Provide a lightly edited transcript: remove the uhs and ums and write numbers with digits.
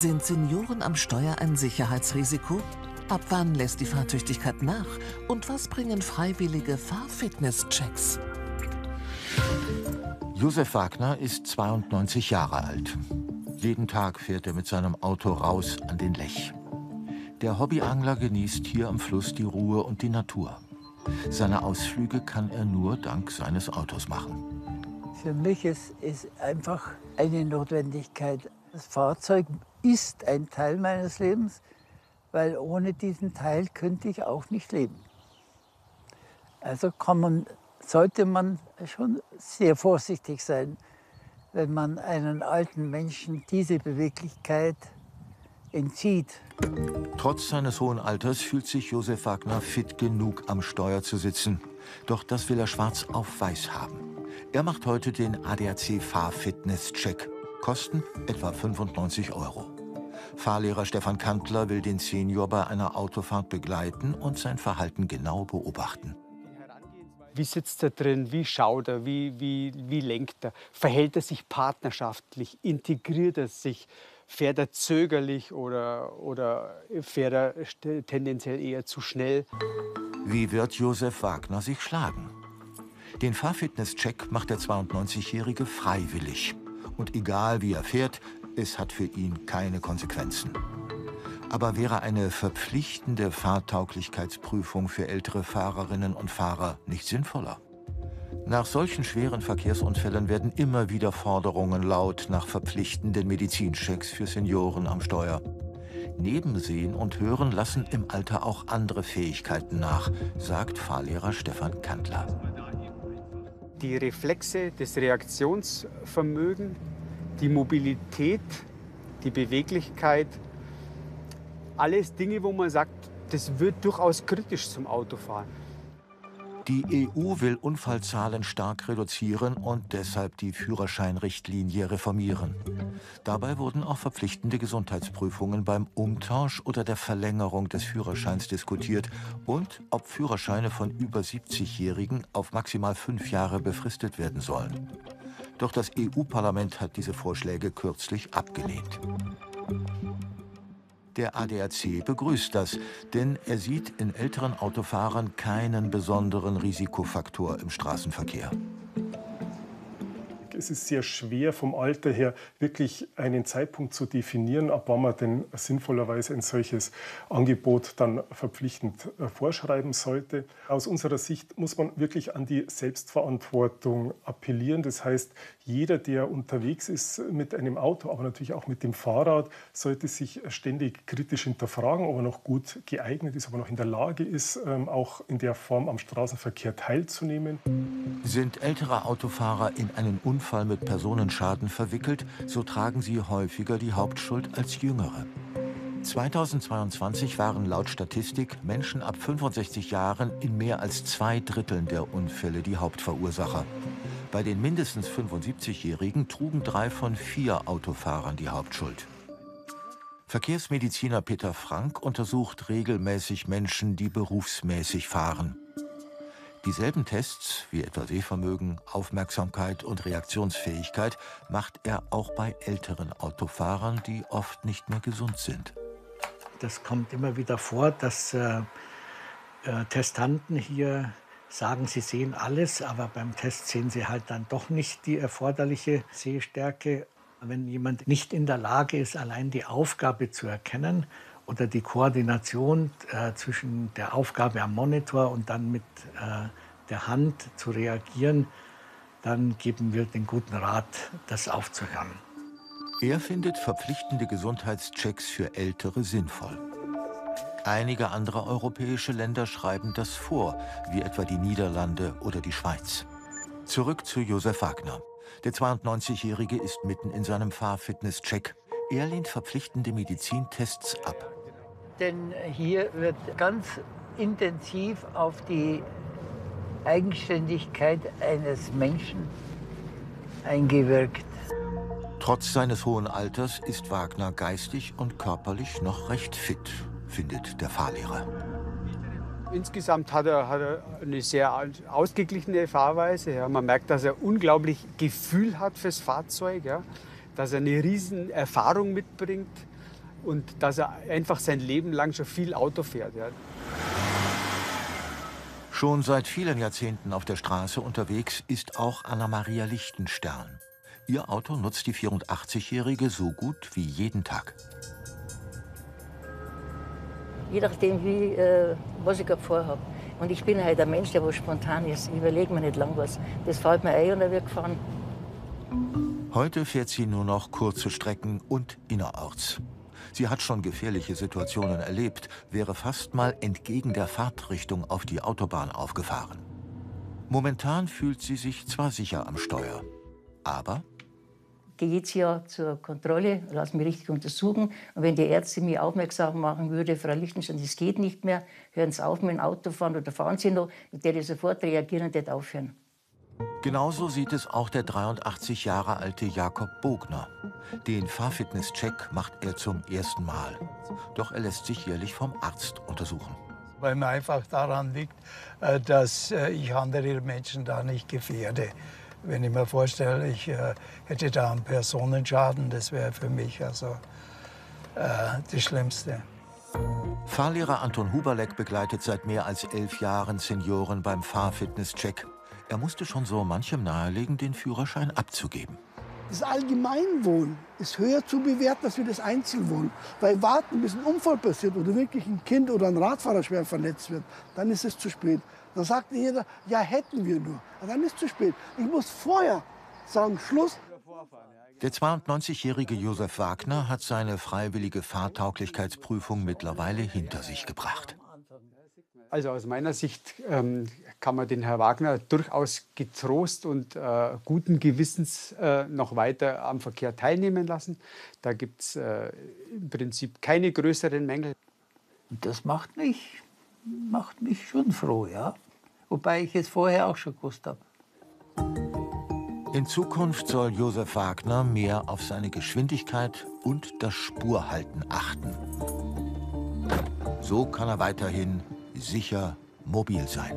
Sind Senioren am Steuer ein Sicherheitsrisiko? Ab wann lässt die Fahrtüchtigkeit nach? Und was bringen freiwillige Fahrfitness-Checks? Josef Wagner ist 92 Jahre alt. Jeden Tag fährt er mit seinem Auto raus an den Lech. Der Hobbyangler genießt hier am Fluss die Ruhe und die Natur. Seine Ausflüge kann er nur dank seines Autos machen. Für mich ist es einfach eine Notwendigkeit. Das Fahrzeug ist ein Teil meines Lebens, weil ohne diesen Teil könnte ich auch nicht leben. Also sollte man schon sehr vorsichtig sein, wenn man einen alten Menschen diese Beweglichkeit entzieht. Trotz seines hohen Alters fühlt sich Josef Wagner fit genug, am Steuer zu sitzen. Doch das will er schwarz auf weiß haben. Er macht heute den ADAC Fahrfitness-Check. Kosten etwa 95 €. Fahrlehrer Stefan Kantler will den Senior bei einer Autofahrt begleiten und sein Verhalten genau beobachten. Wie sitzt er drin? Wie schaut er? Wie lenkt er? Verhält er sich partnerschaftlich? Integriert er sich? Fährt er zögerlich oder fährt er tendenziell eher zu schnell? Wie wird Josef Wagner sich schlagen? Den Fahrfitness-Check macht der 92-Jährige freiwillig. Und egal wie er fährt, es hat für ihn keine Konsequenzen. Aber wäre eine verpflichtende Fahrtauglichkeitsprüfung für ältere Fahrerinnen und Fahrer nicht sinnvoller? Nach solchen schweren Verkehrsunfällen werden immer wieder Forderungen laut nach verpflichtenden Medizinchecks für Senioren am Steuer. Neben Sehen und Hören lassen im Alter auch andere Fähigkeiten nach, sagt Fahrlehrer Stefan Kantler. Die Reflexe, das Reaktionsvermögen, die Mobilität, die Beweglichkeit, alles Dinge, wo man sagt, das wird durchaus kritisch zum Autofahren. Die EU will Unfallzahlen stark reduzieren und deshalb die Führerscheinrichtlinie reformieren. Dabei wurden auch verpflichtende Gesundheitsprüfungen beim Umtausch oder der Verlängerung des Führerscheins diskutiert und ob Führerscheine von über 70-Jährigen auf maximal 5 Jahre befristet werden sollen. Doch das EU-Parlament hat diese Vorschläge kürzlich abgelehnt. Der ADAC begrüßt das, denn er sieht in älteren Autofahrern keinen besonderen Risikofaktor im Straßenverkehr. Es ist sehr schwer vom Alter her wirklich einen Zeitpunkt zu definieren, ab wann man denn sinnvollerweise ein solches Angebot dann verpflichtend vorschreiben sollte. Aus unserer Sicht muss man wirklich an die Selbstverantwortung appellieren. Das heißt, jeder, der unterwegs ist mit einem Auto, aber natürlich auch mit dem Fahrrad, sollte sich ständig kritisch hinterfragen, ob er noch gut geeignet ist, ob er noch in der Lage ist, auch in der Form am Straßenverkehr teilzunehmen. Sind ältere Autofahrer in einen Unfall mit Personenschaden verwickelt, so tragen sie häufiger die Hauptschuld als Jüngere. 2022 waren laut Statistik Menschen ab 65 Jahren in mehr als 2/3 der Unfälle die Hauptverursacher. Bei den mindestens 75-Jährigen trugen 3 von 4 Autofahrern die Hauptschuld. Verkehrsmediziner Peter Frank untersucht regelmäßig Menschen, die berufsmäßig fahren. Dieselben Tests, wie etwa Sehvermögen, Aufmerksamkeit und Reaktionsfähigkeit, macht er auch bei älteren Autofahrern, die oft nicht mehr gesund sind. Das kommt immer wieder vor, dass Testanten hier sagen, sie sehen alles, aber beim Test sehen sie halt dann doch nicht die erforderliche Sehstärke. Wenn jemand nicht in der Lage ist, allein die Aufgabe zu erkennen oder die Koordination zwischen der Aufgabe am Monitor und dann mit der Hand zu reagieren, dann geben wir den guten Rat, das aufzuhören. Er findet verpflichtende Gesundheitschecks für Ältere sinnvoll. Einige andere europäische Länder schreiben das vor, wie etwa die Niederlande oder die Schweiz. Zurück zu Josef Wagner. Der 92-Jährige ist mitten in seinem Fahrfitness-Check. Er lehnt verpflichtende Medizintests ab. Denn hier wird ganz intensiv auf die Eigenständigkeit eines Menschen eingewirkt. Trotz seines hohen Alters ist Wagner geistig und körperlich noch recht fit, findet der Fahrlehrer. Insgesamt hat er eine sehr ausgeglichene Fahrweise. Ja. Man merkt, dass er unglaublich Gefühl hat fürs Fahrzeug, ja. Dass er eine riesen Erfahrung mitbringt. und dass er einfach sein Leben lang schon viel Auto fährt. Ja. Schon seit vielen Jahrzehnten auf der Straße unterwegs ist auch Anna-Maria Lichtenstern. Ihr Auto nutzt die 84-Jährige so gut wie jeden Tag. Je nachdem, was ich gerade vorhabe. Und ich bin halt ein Mensch, der was spontan ist. Ich überlege mir nicht lang was. Das fällt mir ein und dann wird gefahren. Heute fährt sie nur noch kurze Strecken und innerorts. Sie hat schon gefährliche Situationen erlebt, wäre fast mal entgegen der Fahrtrichtung auf die Autobahn aufgefahren. Momentan fühlt sie sich zwar sicher am Steuer, aber... Ich gehe jetzt hier zur Kontrolle, lasse mich richtig untersuchen. Und wenn die Ärzte mich aufmerksam machen würde, Frau Lichtenstein, das geht nicht mehr, hören Sie auf mit dem Autofahren oder fahren Sie noch, ich werde sofort reagieren und nicht aufhören. Genauso sieht es auch der 83 Jahre alte Jakob Bogner. Den Fahrfitnesscheck macht er zum ersten Mal. Doch er lässt sich jährlich vom Arzt untersuchen. Weil mir einfach daran liegt, dass ich andere Menschen da nicht gefährde. Wenn ich mir vorstelle, ich hätte da einen Personenschaden, das wäre für mich also das Schlimmste. Fahrlehrer Anton Huberleck begleitet seit mehr als 11 Jahren Senioren beim Fahrfitnesscheck. Er musste schon so manchem nahelegen, den Führerschein abzugeben. Das Allgemeinwohl ist höher zu bewerten als das Einzelwohl. Weil warten, bis ein Unfall passiert oder wirklich ein Kind oder ein Radfahrer schwer verletzt wird, dann ist es zu spät. Dann sagt jeder, ja, hätten wir nur. Aber dann ist es zu spät. Ich muss vorher sagen, Schluss. Der 92-jährige Josef Wagner hat seine freiwillige Fahrtauglichkeitsprüfung mittlerweile hinter sich gebracht. Also aus meiner Sicht kann man den Herrn Wagner durchaus getrost und guten Gewissens noch weiter am Verkehr teilnehmen lassen. Da gibt es im Prinzip keine größeren Mängel. Und das macht mich schon froh, ja. Wobei ich es vorher auch schon gewusst habe. In Zukunft soll Josef Wagner mehr auf seine Geschwindigkeit und das Spurhalten achten. So kann er weiterhin sicher mobil sein.